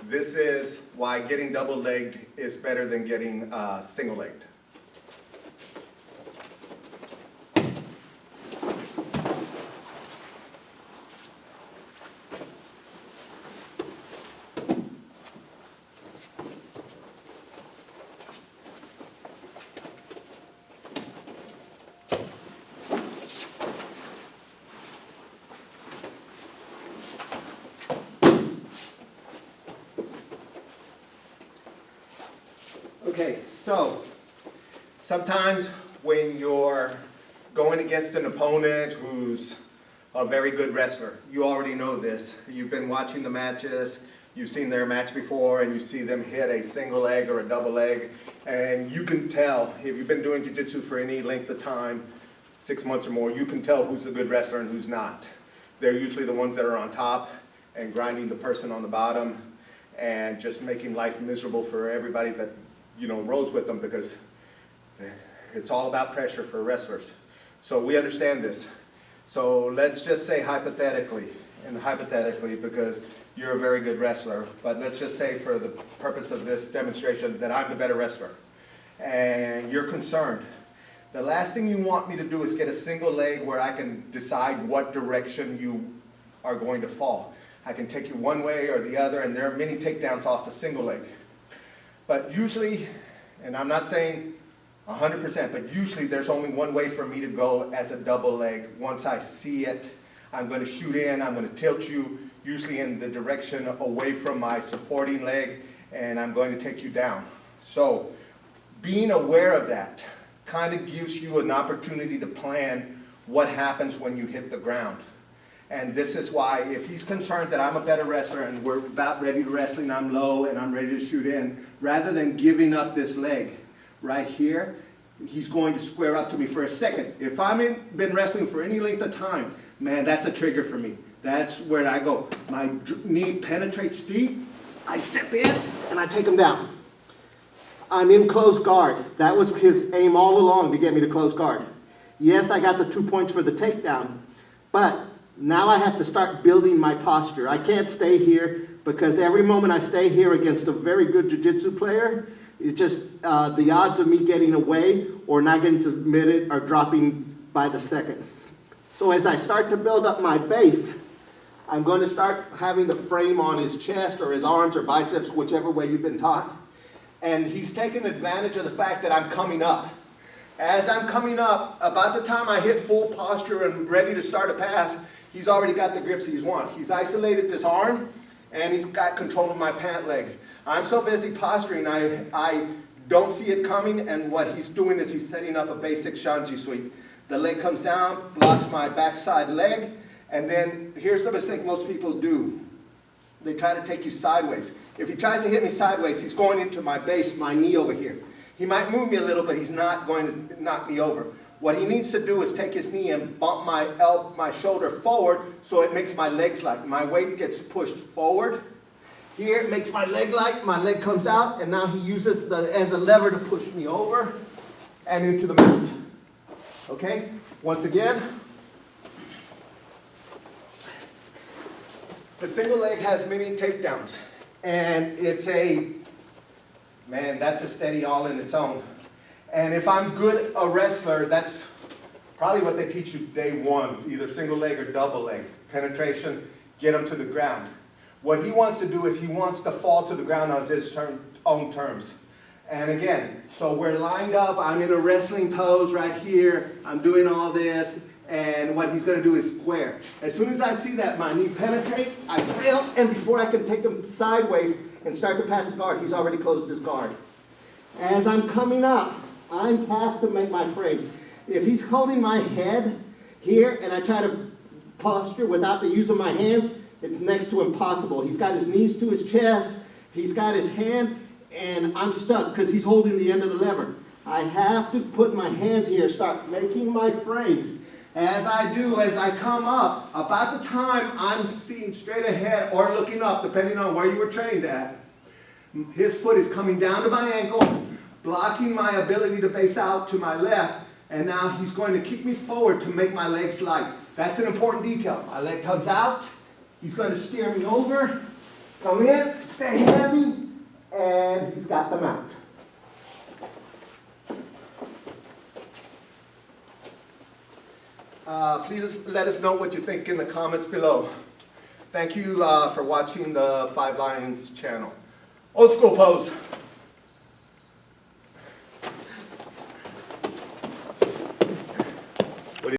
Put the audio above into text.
This is why getting double-legged is better than getting single-legged. Okay, so sometimes when you're going against an opponent who's a very good wrestler, you already know this. You've been watching the matches, you've seen their match before, and you see them hit a single leg or a double leg, and you can tell, if you've been doing jiu-jitsu for any length of time, 6 months or more, you can tell who's a good wrestler and who's not. They're usually the ones that are on top and grinding the person on the bottom and just making life miserable for everybody that rolls with them, because it's all about pressure for wrestlers. So we understand this. So let's just say hypothetically, because you're a very good wrestler, but let's just say for the purpose of this demonstration that I'm the better wrestler, and you're concerned. The last thing you want me to do is get a single leg where I can decide what direction you are going to fall. I can take you one way or the other, and there are many takedowns off the single leg. But usually, and I'm not saying 100%, but usually there's only one way for me to go as a double leg. Once I see it, I'm going to shoot in, I'm going to tilt you, usually in the direction away from my supporting leg, and I'm going to take you down. So being aware of that kind of gives you an opportunity to plan what happens when you hit the ground. And this is why, if he's concerned that I'm a better wrestler and we're about ready to wrestle and I'm low and I'm ready to shoot in, rather than giving up this leg right here, he's going to square up to me for a second. If I've been wrestling for any length of time, man, that's a trigger for me. That's where I go. My knee penetrates deep, I step in, and I take him down. I'm in close guard. That was his aim all along, to get me to close guard. Yes, I got the 2 points for the takedown, but now I have to start building my posture. I can't stay here, because every moment I stay here against a very good jiu-jitsu player, it's just the odds of me getting away or not getting submitted are dropping by the second. So as I start to build up my base, I'm going to start having the frame on his chest or his arms or biceps, whichever way you've been taught. And he's taking advantage of the fact that I'm coming up. As I'm coming up, about the time I hit full posture and ready to start a pass, he's already got the grips he's want. He's isolated this arm, and he's got control of my pant leg. I'm so busy posturing, I don't see it coming, and what he's doing is he's setting up a basic Shanji sweep. The leg comes down, blocks my backside leg, and then here's the mistake most people do. They try to take you sideways. If he tries to hit me sideways, he's going into my base, my knee over here. He might move me a little, but he's not going to knock me over. What he needs to do is take his knee and bump my shoulder forward, so it makes my legs light. My weight gets pushed forward. Here it makes my leg light, my leg comes out, and now he uses as a lever to push me over and into the mat. Okay? Once again. The single leg has many takedowns, and it's that's a steady all in its own. And if I'm good a wrestler, that's probably what they teach you day one. It's either single leg or double leg. Penetration, get him to the ground. What he wants to do is he wants to fall to the ground on his own terms. And again, so we're lined up, I'm in a wrestling pose right here, I'm doing all this, and what he's going to do is square. As soon as I see that, my knee penetrates, I fail, and before I can take him sideways and start to pass the guard, he's already closed his guard. As I'm coming up, I have to make my frames. If he's holding my head here and I try to posture without the use of my hands, it's next to impossible. He's got his knees to his chest, he's got his hand, and I'm stuck because he's holding the end of the lever. I have to put my hands here, start making my frames. As I do, as I come up, about the time I'm seeing straight ahead or looking up, depending on where you were trained at, his foot is coming down to my ankle, blocking my ability to base out to my left, and now he's going to kick me forward to make my legs light. That's an important detail. My leg comes out, he's going to steer me over, Come in, stay heavy, and he's got the mount. Please let us know what you think in the comments below. Thank you for watching the Five Lions channel. Old school pose.